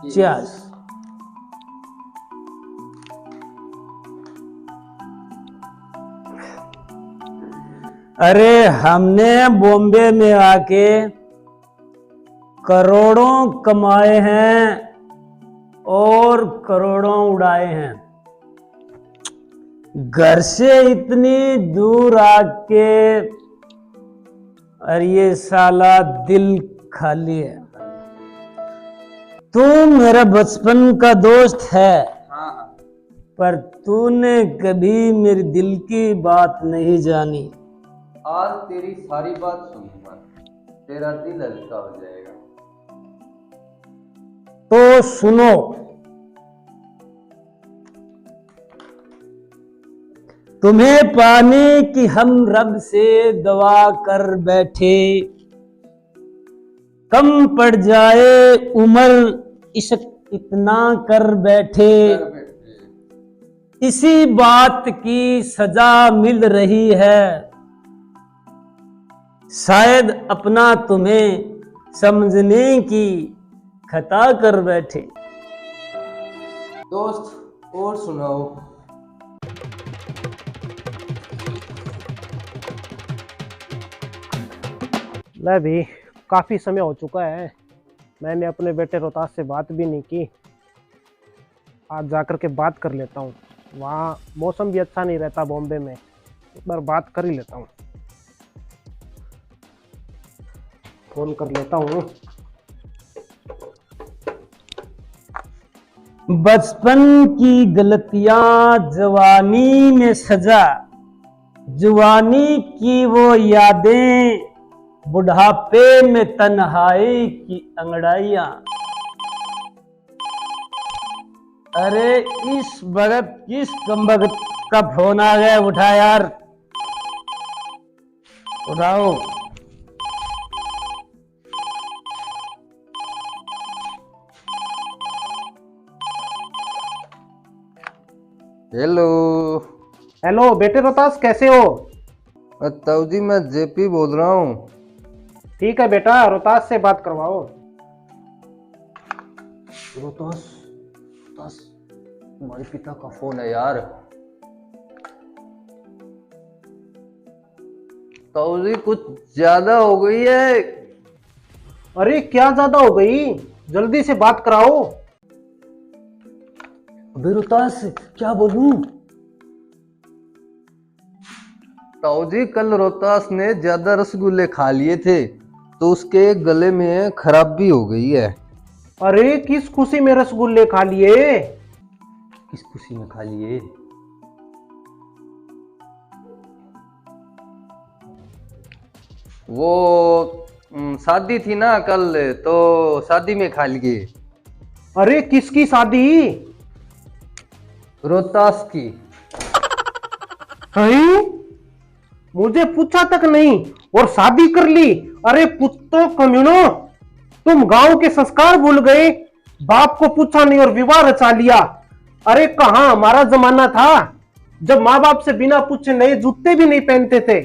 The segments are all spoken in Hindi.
चीयर्स। अरे हमने बॉम्बे में आके करोड़ों कमाए हैं और करोड़ों उड़ाए हैं। घर से इतनी दूर आके और ये साला दिल खाली है। तू मेरा बचपन का दोस्त है, पर तूने कभी मेरे दिल की बात नहीं जानी। आज तेरी सारी बात सुनूंगा, तेरा दिल हल्का हो जाएगा। तो सुनो, तुम्हें पाने की हम रब से दुआ कर बैठे, कम पड़ जाए उम्र इश्क इतना कर बैठे। इसी बात की सजा मिल रही है, शायद अपना तुम्हें समझने की खता कर बैठे। दोस्त और सुनाओ। ले भी काफ़ी समय हो चुका है, मैंने अपने बेटे रोहतास से बात भी नहीं की। आज जाकर के बात कर लेता हूँ। वहाँ मौसम भी अच्छा नहीं रहता बॉम्बे में, एक बार बात कर ही लेता हूँ। फोन कर लेता हूँ। बचपन की गलतियां जवानी में सजा, जवानी की वो यादें, बुढ़ापे में तन्हाई की अंगड़ाइयां। अरे इस वक्त किस कमबख्त का फोन आ गया? उठा यार, उठाओ। हेलो। हेलो बेटे रोहतास, कैसे हो? ताऊ जी, मैं जेपी बोल रहा हूँ। ठीक है बेटा, रोहतास से बात करवाओ। रोहतास, तुम्हारे पिता का फोन है यार। ताऊ जी, कुछ ज्यादा हो गई है। अरे क्या ज्यादा हो गई? जल्दी से बात कराओ। अबे रोहतास, क्या बोलूं? ताऊ जी, कल रोहतास ने ज्यादा रसगुल्ले खा लिए थे तो उसके गले में खराबी हो गई है। अरे किस खुशी में रसगुल्ले खा लिए? किस खुशी में खा लिए? वो शादी थी ना कल, तो शादी में खा लिए। अरे किसकी शादी? रोहतास की। हैं? मुझे पूछा तक नहीं और शादी कर ली? अरे कुत्तों कम्युनो, तुम गांव के संस्कार भूल गए। बाप को पूछा नहीं और विवाह रचा लिया। अरे कहां हमारा जमाना था जब माँ बाप से बिना पूछे नए जूते भी नहीं पहनते थे,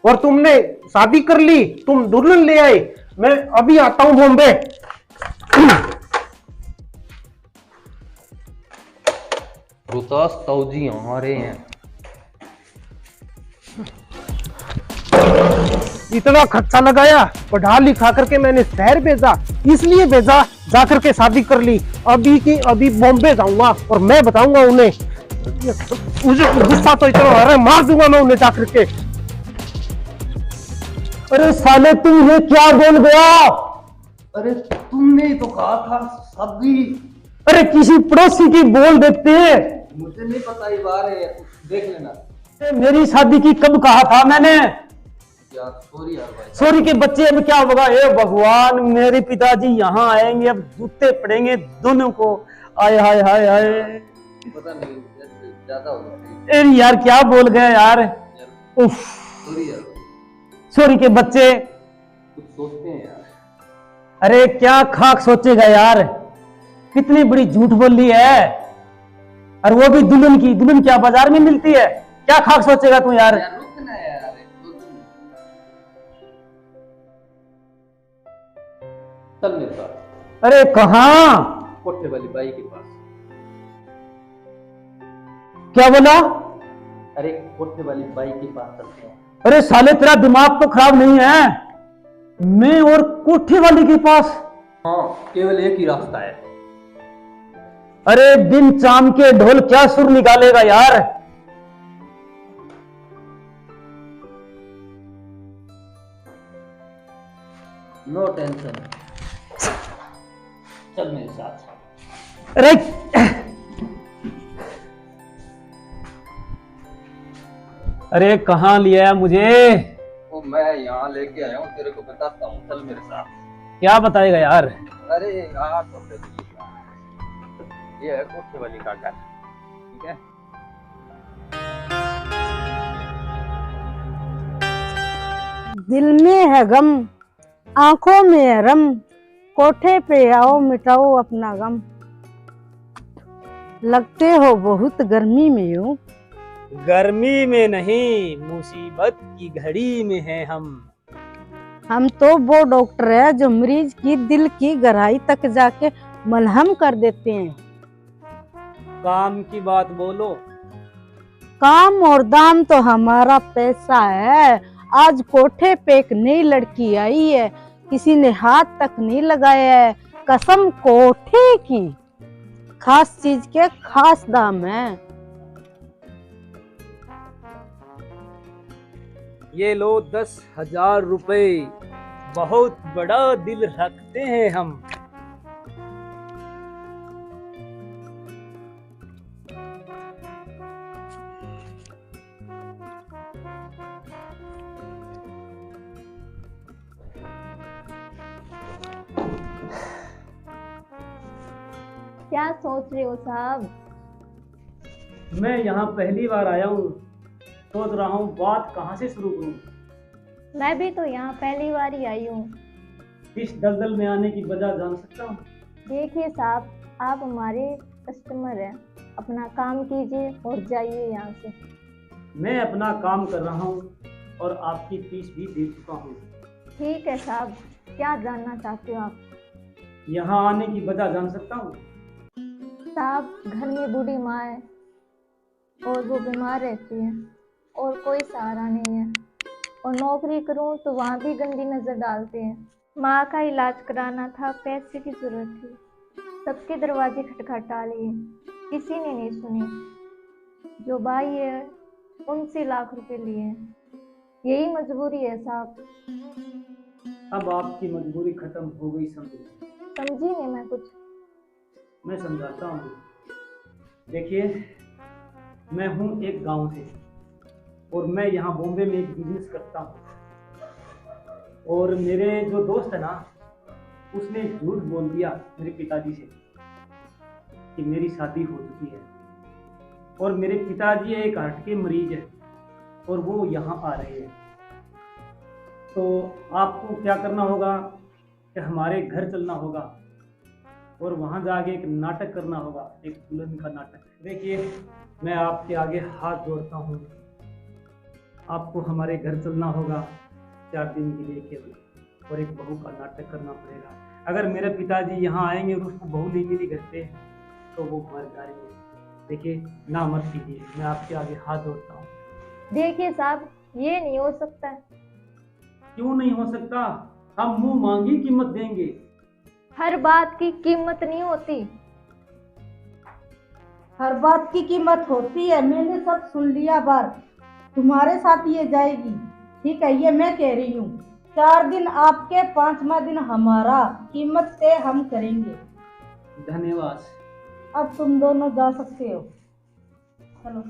और तुमने शादी कर ली, तुम दुल्हन ले आए। मैं अभी आता हूं बॉम्बे। रोहतास, ताऊ जी हमारे हैं। इतना खर्चा लगाया, पढ़ा लिखा करके मैंने शहर भेजा, इसलिए भेजा जाकर के शादी कर ली। अभी की अभी बॉम्बे जाऊंगा और मैं बताऊंगा उन्हें। मुझे गुस्सा तो इतना आ रहा है, मार दूंगा मैं उन्हें जाकर के। अरे साले, तुम ये क्या बोल गया? अरे तुमने ही तो कहा था शादी। अरे किसी पड़ोसी की बोल देते हैं। मुझे नहीं पता, ये बार है, देख लेना। मेरी शादी की कब कहा था मैंने? यार सॉरी यार भाई। सॉरी के बच्चे, में क्या होगा? ए भगवान, मेरे पिताजी यहाँ आएंगे, अब जूते पड़ेंगे दोनों को। आय हाय हाय हाय। पता नहीं, ज्यादा हो गया। अरे यार क्या बोल गए यार। उफ, सॉरी यार। सॉरी के बच्चे। कुछ सोचते हैं यार। अरे क्या खाक सोचेगा यार, कितनी बड़ी झूठ बोली है, और वो भी दुल्हन की। दुल्हन क्या बाजार में मिलती है? क्या खाक सोचेगा तू यार? रुकना है यार। चल मेरे साथ। अरे कहाँ? कोठे वाली बाई के पास। क्या बोला? अरे कोठे वाली बाई के पास चलते हैं। अरे साले तेरा दिमाग तो खराब नहीं है? मैं और कोठी वाली के पास? हाँ, केवल एक ही रास्ता है। अरे बिन चाम के ढोल क्या सुर निकालेगा यार। नो टेंशन, चल मेरे साथ। अरे अरे कहाँ लिया है मुझे? वो मैं यहाँ लेके आया हूँ, तेरे को बताता हूँ, चल मेरे साथ। क्या बताएगा यार? अरे यार तो ये है कोठे वाली का घर, ठीक है। दिल में है गम, आंखों में है रम, कोठे पे आओ मिटाओ अपना गम। लगते हो बहुत गर्मी में हो। गर्मी में नहीं, मुसीबत की घड़ी में है हम तो वो डॉक्टर है जो मरीज की दिल की गहराई तक जाके मलहम कर देते हैं। काम की बात बोलो। काम और दाम तो हमारा पैसा है। आज कोठे पे एक नई लड़की आई है, किसी ने हाथ तक नहीं लगाया है, कसम कोठे की। खास चीज के खास दाम है। ये लो 10,000 रुपए, बहुत बड़ा दिल रखते हैं हम। क्या सोच रहे हो साहब? मैं यहाँ पहली बार आया हूँ, सोच रहा हूँ बात कहाँ से शुरू करूँ। मैं भी तो यहाँ पहली बार ही आई हूँ। इस दलदल में आने की वजह जान सकता हूँ? देखिए साहब, आप हमारे कस्टमर हैं, अपना काम कीजिए और जाइए यहाँ से। मैं अपना काम कर रहा हूँ और आपकी फीस भी दे चुका हूँ। ठीक है साहब, क्या जानना चाहते हो आप? यहाँ आने की वजह जान सकता हूँ? साहब, घर में बूढ़ी माँ है और वो बीमार रहती है और कोई सहारा नहीं है, और नौकरी करूं तो वहाँ भी गंदी नज़र डालते हैं। माँ का इलाज कराना था, पैसे की ज़रूरत थी, सबके दरवाजे खटखटा लिए, किसी ने नहीं सुनी। जो भाई है उनसे लाख रुपए लिए हैं। यही मजबूरी है साहब। अब आपकी मजबूरी खत्म हो गई, समझी नहीं मैं कुछ। मैं समझाता हूँ। देखिए, मैं हूँ एक गांव से और मैं यहाँ बॉम्बे में एक बिजनेस करता हूँ, और मेरे जो दोस्त है ना, उसने झूठ बोल दिया मेरे पिताजी से कि मेरी शादी हो चुकी है, और मेरे पिताजी एक हार्ट के मरीज है और वो यहाँ आ रहे हैं। तो आपको क्या करना होगा कि हमारे घर चलना होगा और वहाँ जाके एक नाटक करना होगा, एक दुल्हन का नाटक। देखिए, मैं आपके आगे हाथ जोड़ता हूँ, आपको हमारे घर चलना होगा 4 दिन के लिए केवल, और एक बहू का नाटक करना पड़ेगा। अगर मेरे पिताजी यहाँ आएंगे और उसको बहू नहीं मिली घर पे, तो वो मर जाएंगे। देखिए, ना मत कीजिए, मैं आपके आगे हाथ जोड़ता हूँ। देखिए साहब, ये नहीं हो सकता। क्यों नहीं हो सकता? हम मुंह मांगी कीमत देंगे। हर बात की कीमत नहीं होती। हर बात की कीमत होती है, मैंने सब सुन लिया। बार तुम्हारे साथ ये जाएगी, ठीक है, ये मैं कह रही हूँ। 4 दिन आपके, 5वां दिन हमारा, कीमत तय हम करेंगे। धन्यवाद। अब तुम दोनों जा सकते हो, चलो।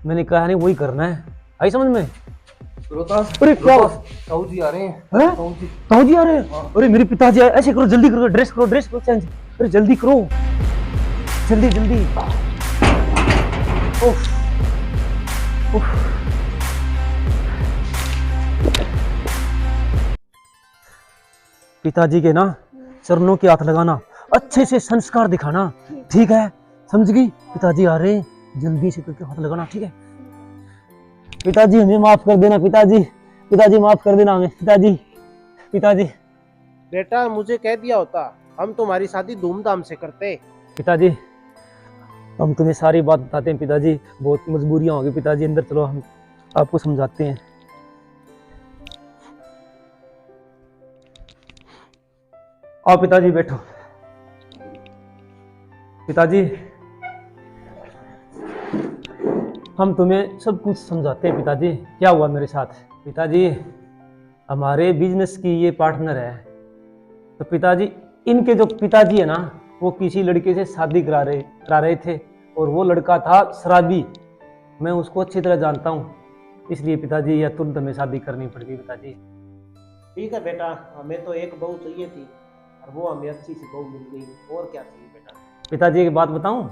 मैंने कहा नहीं वही करना है, आई समझ में? रोहतास, अरे क्या ताऊ जी आ रहे हैं। हैं? ताऊ जी आ रहे हैं? अरे मेरे पिताजी आए, ऐसे करो जल्दी करो, ड्रेस करो चेंज, अरे जल्दी करो, जल्दी जल्दी। उफ, उफ। पिताजी के ना चरणों के हाथ लगाना, अच्छे से संस्कार दिखाना, ठीक है? समझ गई? पिताजी आ रहे हैं, जल्दी से करके हाथ लगाना, ठीक है? पिताजी हमें माफ कर देना, पिताजी माफ कर देना हमें, पिताजी। बेटा मुझे कह दिया होता, हम तुम्हारी शादी धूमधाम से करते। पिताजी हम तुम्हें सारी बात बताते हैं पिताजी, बहुत मजबूरियां होगी पिताजी, अंदर चलो हम आपको समझाते हैं। आओ पिताजी बैठो। पिताजी हम तुम्हें सब कुछ समझाते हैं पिताजी, क्या हुआ मेरे साथ। पिताजी हमारे बिजनेस की ये पार्टनर है, तो पिताजी इनके जो पिताजी है ना वो किसी लड़के से शादी करा रहे थे, और वो लड़का था शराबी। मैं उसको अच्छी तरह जानता हूँ, इसलिए पिताजी यह तुरंत हमें शादी करनी पड़ गई पिताजी। ठीक है बेटा, हमें तो एक बहू चाहिए थी और वो हमें अच्छी सी बहू मिल गई, और क्या चाहिए बेटा। पिताजी एक बात बताऊं,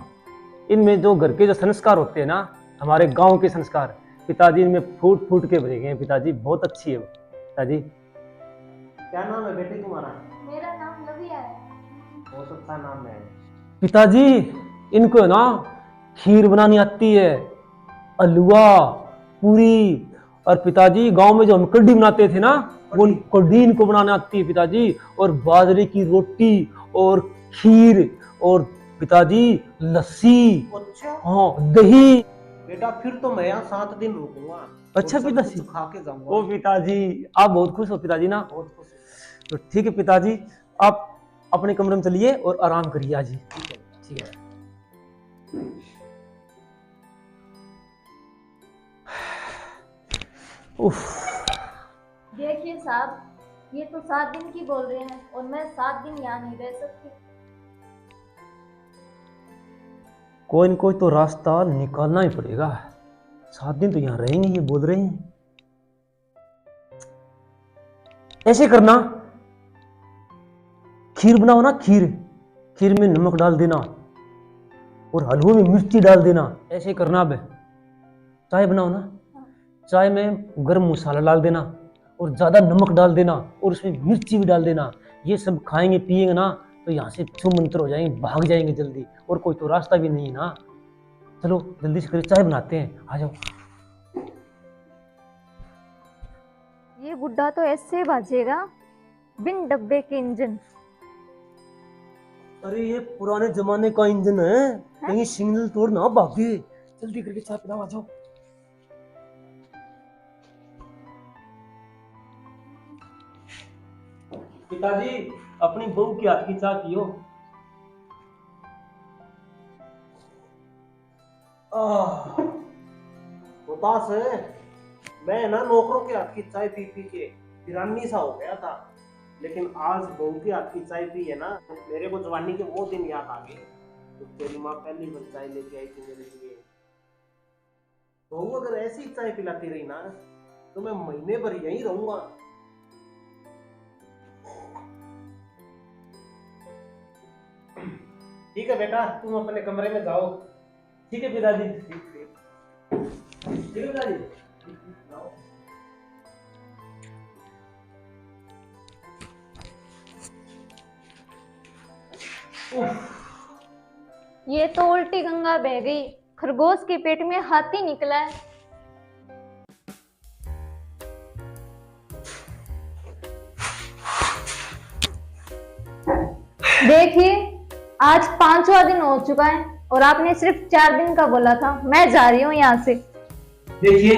इनमें जो घर के जो संस्कार होते हैं ना, हमारे गांव के संस्कार, पिताजी इनमें फूट फूट के भरे गए हैं पिताजी, बहुत अच्छी है वो। पिताजी क्या नाम है बेटे तुम्हारा? मेरा नाम लविया है। बहुत अच्छा नाम है। पिताजी इनको है ना खीर बनानी आती है, हलवा, पूरी, और पिताजी गांव में जो हम कड्डी बनाते थे ना, वो कड्डी इनको बनाने आती है पिताजी, और बाजरे की रोटी और खीर, और पिताजी लस्सी, अच्छा हाँ दही। बेटा फिर तो मैं यहाँ 7 दिन रुकूंगा। अच्छा और सब पिताजी, कुछ खा के जाऊंगा। ओ पिताजी आप बहुत खुश हो पिताजी ना, बहुत खुश हूँ। तो ठीक है पिताजी, आप अपने कमरे में चलिए और आराम करिए आज ही। ठीक है। उफ। देखिए साहब, ये तो 7 दिन की बोल रहे हैं और मैं 7 दिन यहाँ नहीं रह सकती। कोई न कोई तो रास्ता निकालना ही पड़ेगा, 7 दिन तो यहाँ रहेंगे ये बोल रहे हैं। ऐसे करना, खीर बनाओ ना, खीर में नमक डाल देना और हलवे में मिर्ची डाल देना, ऐसे करना। अब चाय बनाओ ना, चाय में गरम मसाला डाल देना और ज्यादा नमक डाल देना और उसमें मिर्ची भी डाल देना। ये सब खाएंगे पिएंगे ना तो यहाँ से छू मंत्र हो जाएंगे, भाग जाएंगे जल्दी, और कोई तो रास्ता भी नहीं है ना। चलो जल्दी से करिए, चाय बनाते हैं, आ जाओ। ये बुढ़ा तो ऐसे भाजेगा बिन डब्बे के इंजन। अरे ये पुराने जमाने का इंजन है, कहीं सिग्नल तोड़ ना भागे। जल्दी करके चाय पिलाओ, आ जाओ। पिताजी अपनी बहू के हाथ की चाय पियो। उदास है मैं ना, नौकरों के हाथ की चाय पी पी के वीरानी सा हो गया था, लेकिन आज बहू के हाथ की चाय पी है ना, मेरे को जवानी के वो दिन याद आ गए। तो तेरी माँ पहली बार चाय लेके आई थी मेरे लिए। बहू अगर ऐसी चाय पिलाती रही ना तो मैं महीने भर यहीं रहूंगा। ठीक है बेटा, तुम अपने कमरे में जाओ। ठीक है पिताजी, ठीक है पिताजी। ये तो उल्टी गंगा बह गई, खरगोश के पेट में हाथी निकला है। देखिए आज 5वां दिन हो चुका है और आपने सिर्फ 4 दिन का बोला था। मैं जा रही हूँ यहाँ से। देखिए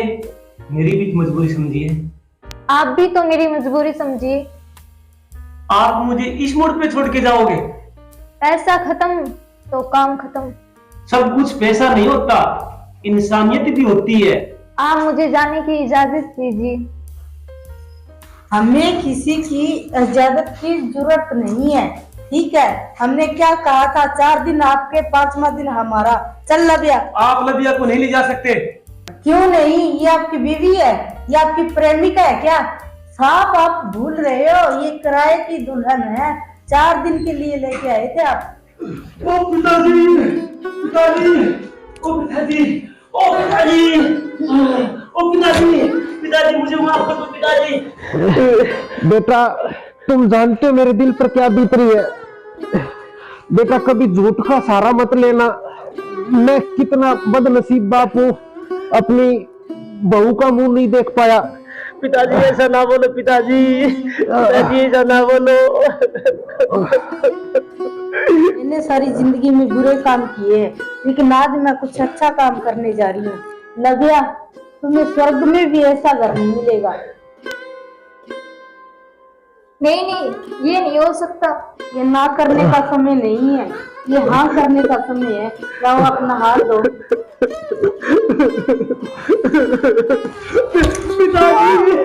मेरी भी मजबूरी समझिए। आप भी तो मेरी मजबूरी समझिए। आप मुझे इस मोड़ पे छोड़ के जाओगे? पैसा खत्म तो काम खत्म। सब कुछ पैसा नहीं होता, इंसानियत भी होती है। आप मुझे जाने की इजाजत दीजिए। हमें किसी की इजाजत की जरूरत नहीं है, ठीक है? हमने क्या कहा था, 4 दिन आपके, 5वां दिन हमारा। चल लबिया। आप लबिया को नहीं ले जा सकते। क्यों नहीं? ये आपकी बीवी है, ये आपकी प्रेमिका है क्या? साफ आप भूल रहे हो, ये किराए की दुल्हन है, 4 दिन के लिए लेके आए थे आप। ओ पिताजी, पिताजी, ओ पिताजी, ओ पिताजी, ओ पिताजी, पिताजी मुझे माफ कर दो पिताजी। बेटा तुम जानते हो मेरे दिल पर क्या बीत रही है। बेटा कभी झूठ का सहारा मत लेना। मैं कितना बदनसीब बाप हूँ, अपनी बहू का मुंह नहीं देख पाया। पिताजी ऐसा ना बोलो पिताजी, पिताजी ऐसा ना बोलो। मैंने सारी जिंदगी में बुरे काम किए, लेकिन आज मैं कुछ अच्छा काम करने जा रही हूँ। लग्या तुम्हें स्वर्ग में भी ऐसा घर नहीं मिलेगा। नहीं नहीं, ये नहीं हो सकता। ये ना करने का समय नहीं है, ये हाँ करने का समय है। जाओ अपना हाथ धो। पिताजी